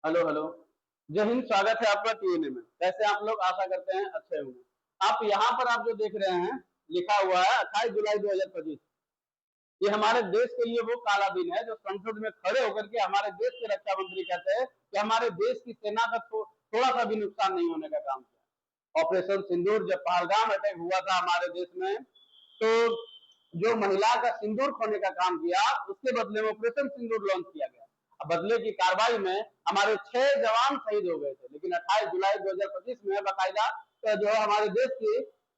Hello hello. जय हिंद। स्वागत है आपका टीएनए में। कैसे आप लोग? आशा करते हैं अच्छे होंगे। आप जो देख रहे हैं, लिखा हुआ है 28 जुलाई 2025। ये हमारे देश के लिए वो काला दिन है जो संसद में खड़े होकर के हमारे देश के रक्षा मंत्री कहते हैं कि हमारे देश की सेना का थोड़ा सा भी नुकसान नहीं होने का काम किया। ऑपरेशन सिंदूर, जब पहलगाम अटैक हुआ था हमारे देश में, तो जो महिला का सिंदूर खोने का काम किया, उसके बदले में ऑपरेशन सिंदूर लॉन्च किया गया। बदले की कार्रवाई में हमारे 6 जवान शहीद हो गए थे। लेकिन 28 जुलाई 2025 में बाकायदा जो है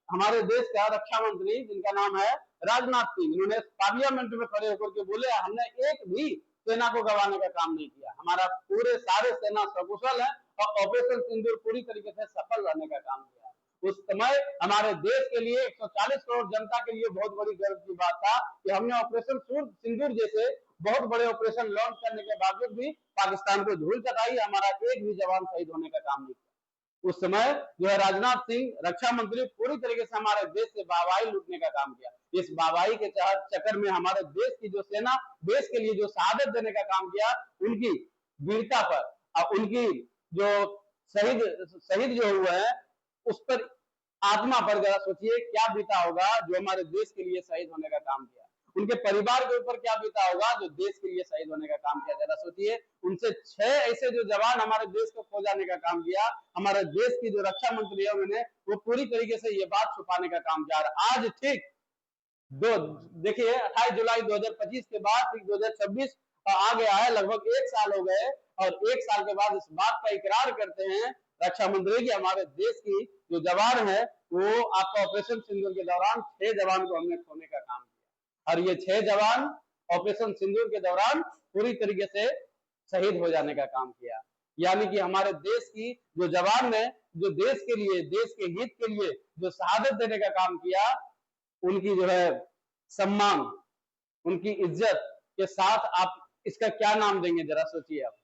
हमारे देश का रक्षा मंत्री, जिनका नाम है राजनाथ सिंह, इन्होंने पार्लियामेंट में खड़े होकर के बोले हमने एक भी सेना को गंवाने का काम नहीं किया, हमारा पूरे सारे सेना सकुशल है और ऑपरेशन सिंदूर पूरी तरीके से सफल रहने का काम किया। उस समय हमारे देश के लिए, 140 करोड़ जनता के लिए बहुत बड़ी गर्व की बात था कि हमने ऑपरेशन सिंदूर जैसे बहुत बड़े ऑपरेशन लॉन्च करने के बावजूद भी पाकिस्तान को धूल चटाई, हमारा एक भी जवान शहीद होने का काम नहीं किया। उस समय जो है राजनाथ सिंह रक्षा मंत्री पूरी तरीके से हमारे देश से वाहवाही लूटने का काम किया। इस वाहवाही के चक्कर में हमारे देश की जो सेना देश के लिए जो शहादत देने का काम किया, उनकी वीरता पर और उनकी जो शहीद जो हुए हैं उस पर, आत्मा पर जरा सोचिए क्या बीता होगा जो हमारे देश के लिए शहीद होने का काम किया। उनके परिवार के ऊपर क्या बीता होगा जो देश के लिए शहीद होने का काम किया। जरा सोचिए, उनसे 6 ऐसे जो जवान हमारे देश को खो जाने का काम किया, हमारे देश की जो रक्षा मंत्री है उन्होंने वो पूरी तरीके से ये बात छुपाने का काम किया। आज ठीक दो देखिए 28 जुलाई 2025 के बाद ठीक 2026 आ गया है, लगभग 1 साल हो गए और 1 साल के बाद इस बात का इकरार करते हैं रक्षा मंत्री कि हमारे देश की जो जवान है वो आपका ऑपरेशन सिंदूर के दौरान 6 जवान को हमने खोने का काम किया और ये 6 जवान ऑपरेशन सिंदूर के दौरान पूरी तरीके से शहीद हो जाने का काम किया। यानी कि हमारे देश की जो जवान ने जो देश के लिए, देश के हित के लिए जो शहादत देने का काम किया, उनकी जो है सम्मान, उनकी इज्जत के साथ आप इसका क्या नाम देंगे? जरा सोचिए आप।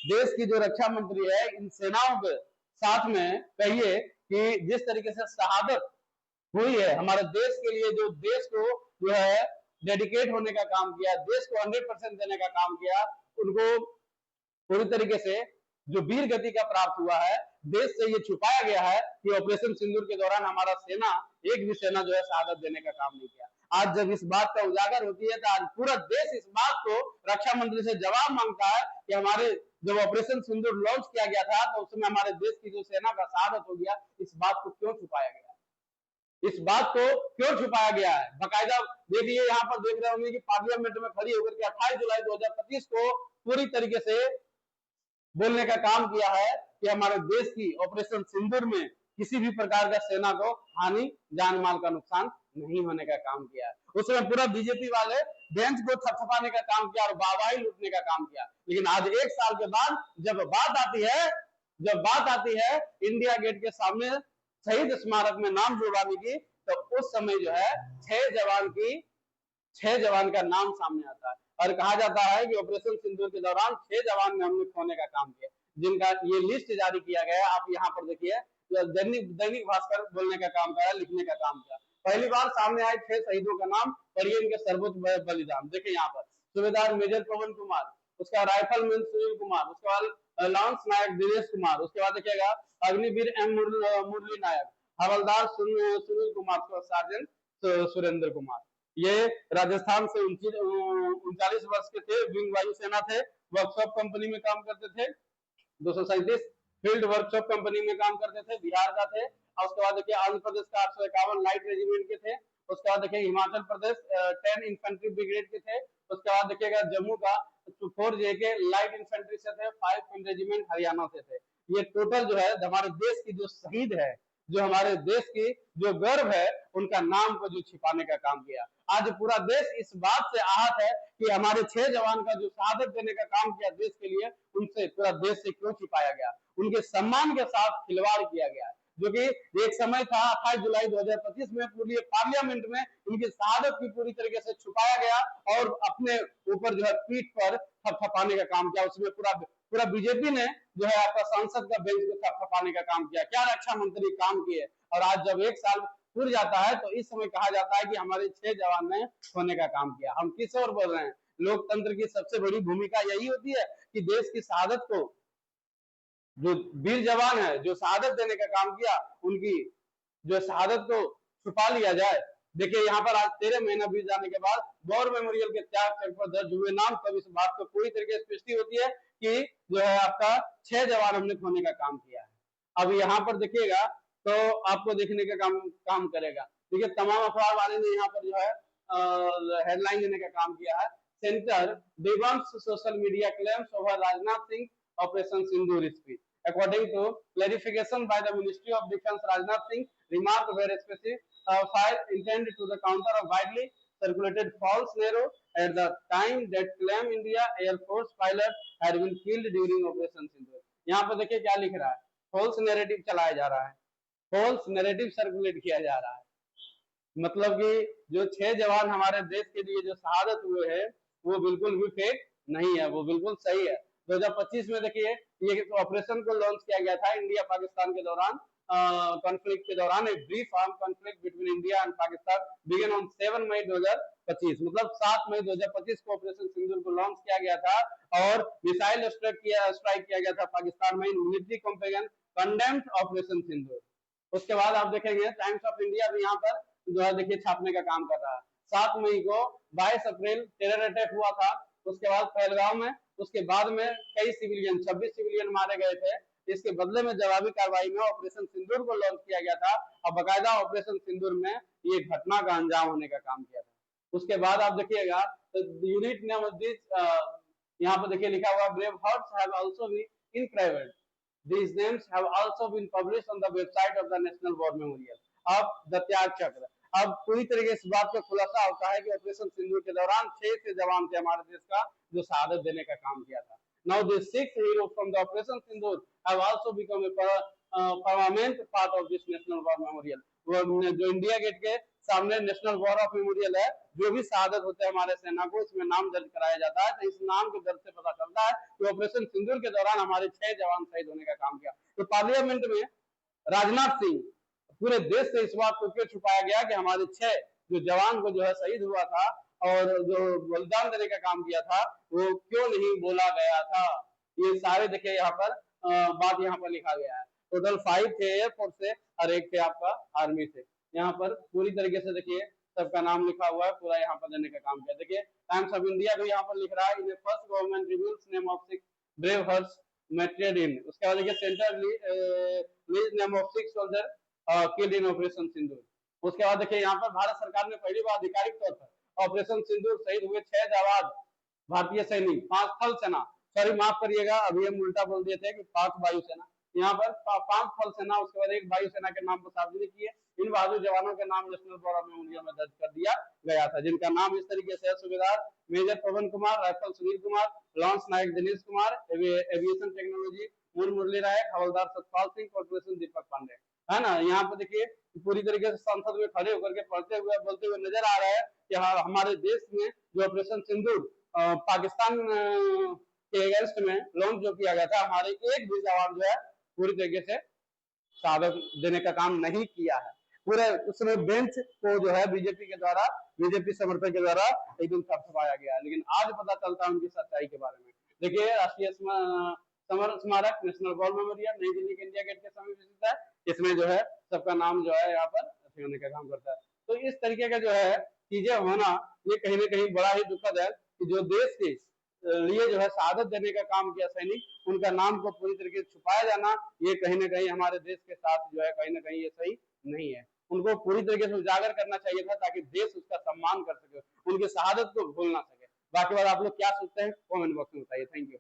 देश की जो रक्षा मंत्री है, इन सेनाओं के साथ में कहिए कि जिस तरीके से शहादत हुई है हमारे देश के लिए, जो देश को जो है डेडिकेट होने का काम किया, देश को 100% देने का काम किया, उनको पूरी तरीके से जो वीर गति का प्राप्त हुआ है, देश से ये छुपाया गया है कि ऑपरेशन सिंदूर के दौरान हमारा सेना, एक भी सेना जो है शहादत देने का काम नहीं किया। आज जब इस बात का उजागर होती है तो आज पूरा देश इस बात को रक्षा मंत्री से जवाब मांगता है कि हमारे जब ऑपरेशन सिंदूर लॉन्च किया गया था तो उसमें हमारे देश की जो सेना का शहादत हो गया, इस बात को क्यों छुपाया गया? इस बात को क्यों छुपाया गया है? बाकायदा देखिए, यहाँ पर देख रहे होंगे कि पार्लियामेंट में खड़ी होकर के 28 जुलाई 2025 को पूरी तरीके से बोलने का काम किया है कि हमारे देश की ऑपरेशन सिंदूर में किसी भी प्रकार का सेना को हानि, जान माल का नुकसान नहीं होने का काम किया है। उसमें पूरा बीजेपी वाले बेंच को थपथपाने का काम किया और वाहवाही लूटने का काम किया। लेकिन आज 1 साल के बाद जब बात आती है इंडिया गेट के सामने शहीद स्मारक में नाम जुड़वाने की, तो उस समय जो है 6 जवान का नाम सामने आता है और कहा जाता है कि ऑपरेशन सिंदूर के दौरान 6 जवान ने हमने खोने का काम किया, जिनका ये लिस्ट जारी किया गया। आप यहाँ पर देखिए, दैनिक भास्कर बोलने का काम करा, लिखने का काम किया। पहली बार सामने आए 6 शहीदों का नाम, पढ़िए इनके सर्वोच्च बलिदान। देखिए यहाँ पर सूबेदार मेजर पवन कुमार, उसका राइफलमैन सुनील कुमार, उसके बाद लांस नायक दिनेश कुमार, उसके बाद देखिएगा अग्निवीर एम मुरली नायक, हवलदार सुनील कुमार, सार्जेंट सुरेंद्र कुमार। ये राजस्थान से 39 वर्ष के थे, विंग वायुसेना थे, वर्कशॉप कंपनी में काम करते थे। 237 फील्ड वर्कशॉप कंपनी में काम करते थे, बिहार का थे। और उसके बाद देखिए आंध्र प्रदेश का 851 लाइट रेजिमेंट के थे। उसके बाद देखिए हिमाचल प्रदेश 10 इन्फेंट्री ब्रिगेड के थे। उसके बाद देखिएगा जम्मू का 4 जेके लाइट इन्फेंट्री से थे, 5 रेजिमेंट हरियाणा से थे। ये टोटल जो है हमारे देश की जो शहीद है, जो हमारे देश की जो गर्व है, उनका नाम को जो छिपाने का काम किया। आज पूरा देश इस बात से आहत है कि हमारे 6 जवान का जो शहादत देने का काम किया देश के लिए, उनसे पूरा देश से क्यों छिपाया गया, उनके सम्मान के साथ खिलवाड़ किया गया, जो कि एक समय था 28 जुलाई 2025 में पूरी पार्लियामेंट में उनकी शहादत की पूरी तरीके से छुपाया गया और अपने ऊपर जो है पीठ पर थपथपाने का काम किया। उसमें पूरा बीजेपी ने जो है आपका संसद का बेंच को थपथपाने का काम किया। क्या रक्षा मंत्री काम किए? और आज जब 1 साल पूर जाता है तो इस समय कहा जाता है कि हमारे 6 जवान ने खोने का काम किया। हम किस और बोल रहे हैं? लोकतंत्र की सबसे बड़ी भूमिका यही होती है कि देश की शहादत को, जो वीर जवान है जो शहादत देने का काम किया, उनकी जो शहादत को छुपा लिया जाए। देखिए यहाँ पर आज 13 महीना बीत जाने के बाद वॉर मेमोरियल के त्याग चक्र पर दर्ज हुए नाम, तब इस बात को पूरी तरीके से पुष्टि होती है कि जो है आपका 6 जवान हमने खोने का काम किया है। अब यहाँ पर देखिएगा तो आपको देखने का काम करेगा। देखिए तमाम अखबार वाले ने यहाँ पर जो है हेडलाइन देने का काम किया है। Centre debunks social media claims over Rajnath Singh operation Sindoor speech. According to clarification by the Ministry of Defence, Rajnath Singh remarked were specified file intended to the counter of widely circulated false narrative at the time that claim India Air Force pilot had been killed during Operation Sindoor। यहाँ पर देखिए क्या लिख रहा है, false narrative चलाया जा रहा है, फॉल्स नैरेटिव सर्कुलेट किया जा रहा है। मतलब कि जो 6 जवान हमारे देश के लिए जो शहादत हुए हैं वो बिल्कुल भी फेक नहीं है, वो बिल्कुल सही है। 2025 में देखिए ये ऑपरेशन को लॉन्च किया गया था इंडिया पाकिस्तान के दौरान, कॉन्फ्लिक्ट के दौरान। एक brief arm conflict between India and Pakistan began on 7 मई 2025, मतलब 7 मई 2025 को ऑपरेशन सिंदूर को लॉन्च किया गया था और मिसाइल स्ट्राइक किया गया था पाकिस्तान में। Military companion condemned operation Sindoor. उसके बाद आप देखेंगे टाइम्स ऑफ इंडिया भी यहाँ पर जो है देखिए छापने का काम कर रहा है। 7 मई को 22 अप्रैल टेरर अटैक हुआ था, उसके बाद पहलगांव में, उसके बाद में कई सिविलियन 26 सिविलियन मारे गए थे। इसके बदले में जवाबी कार्रवाई में ऑपरेशन सिंदूर को लॉन्च किया गया था और बाकायदा ऑपरेशन सिंदूर में ये घटना का अंजाम होने का काम किया था। उसके बाद आप देखिएगा तो यूनिट नेम ऑफ दिस, यहाँ पर देखिए लिखा हुआ brave hearts have also been inscribed. These names have also been published on the website of the National War Memorial of the त्याग चक्र। अब पूरी तरीके से बात का खुलासा होता है कि ऑपरेशन सिंदूर के दौरान 6 से जवान थे हमारे देश का जो शहादत देने का काम किया था। Now these 6 heroes from the Operation Sindoor have also become a permanent part of this National War Memorial। जो इंडिया गेट के सामने नेशनल वॉर ऑफ मेमोरियल है, जो भी शहादत होते हैं हमारे सेना को, इसमें नाम दर्ज कराया जाता है। तो इस नाम के दर्ज से पता चलता है कि ऑपरेशन सिंदूर के दौरान हमारे 6 जवान शहीद होने का काम किया। तो पार्लियामेंट में राजनाथ सिंह, पूरे देश से इस बात को क्यों छुपाया गया कि हमारे 6 जो जवान को जो है शहीद हुआ था और जो बलिदान देने का काम किया था वो क्यों नहीं बोला गया था। ये सारे देखिए यहाँ पर बात यहाँ पर लिखा गया है। टोटल 5 थे एयरफोर्स से और 1 थे आपका आर्मी से। यहाँ पर पूरी तरीके से देखिए सबका नाम लिखा हुआ है, पूरा यहाँ पर देने का काम किया। देखिए टाइम्स ऑफ इंडिया को यहाँ पर लिख रहा है in first government reveals name of 6 brave hearts मैटेड इन। उसके बाद देखिए centre name of 6 soldier killed in operation Sindoor. उसके बाद देखिए यहाँ पर भारत सरकार ने पहली बार आधिकारिक तौर पर ऑपरेशन सिंदूर शहीद हुए 6 जवान भारतीय सैनिक, 5 थल सेना, सॉरी माफ करिएगा अभी हम उल्टा बोल दिए थे कि 5 वायुसेना, यहाँ पर 5 थल सेना, उसके बाद 1 वायुसेना के नाम को सार्वजनिक किए। इन बहादुर जवानों के नाम नेशनल वॉर ऑफ मेमोरियल में दर्ज कर दिया गया था, जिनका नाम इस तरीके से है: सूबेदार मेजर पवन कुमार, राइफल सुनील कुमार, लॉन्स नायक दिनेश कुमार, एविएशन टेक्नोलॉजी मुरली नायक, हवलदार सतपाल सिंह, कॉर्पोरेशन दीपक पांडे। है ना, यहाँ पर देखिए पूरी तरीके से संसद में खड़े होकर के पढ़ते हुए बोलते हुए नजर आ रहा है कि हमारे देश में जो ऑपरेशन सिंदूर पाकिस्तान के अगेंस्ट में लॉन्च जो किया गया था, हमारे एक भी जवान जो है पूरी तरीके से शहादत देने का काम नहीं किया है। पूरे उसमें बेंच को जो है बीजेपी के द्वारा, बीजेपी समर्थक के द्वारा एकदम थपथपाया गया है, लेकिन आज पता चलता है उनकी सच्चाई के बारे में। देखिए राष्ट्रीय समर स्मारक नेशनल वॉर मेमोरियल नई दिल्ली के इंडिया गेट के समीप स्थित है। इसमें जो है सबका नाम जो है यहाँ पर होने का काम करता है। तो इस तरीके का जो है चीजें होना ये कहीं ना कहीं बड़ा ही दुखद है कि जो देश के लिए जो है शहादत देने का काम किया सैनिक, उनका नाम को पूरी तरीके से छुपाया जाना, ये कहीं ना कहीं हमारे देश के साथ जो है कहीं ना कहीं ये सही नहीं है। उनको पूरी तरीके से उजागर करना चाहिए था ताकि देश उसका सम्मान कर सके, उनकी शहादत को भूल ना सके। बाकी बात आप लोग क्या सोचते हैं कमेंट बॉक्स में बताइए। Thank you.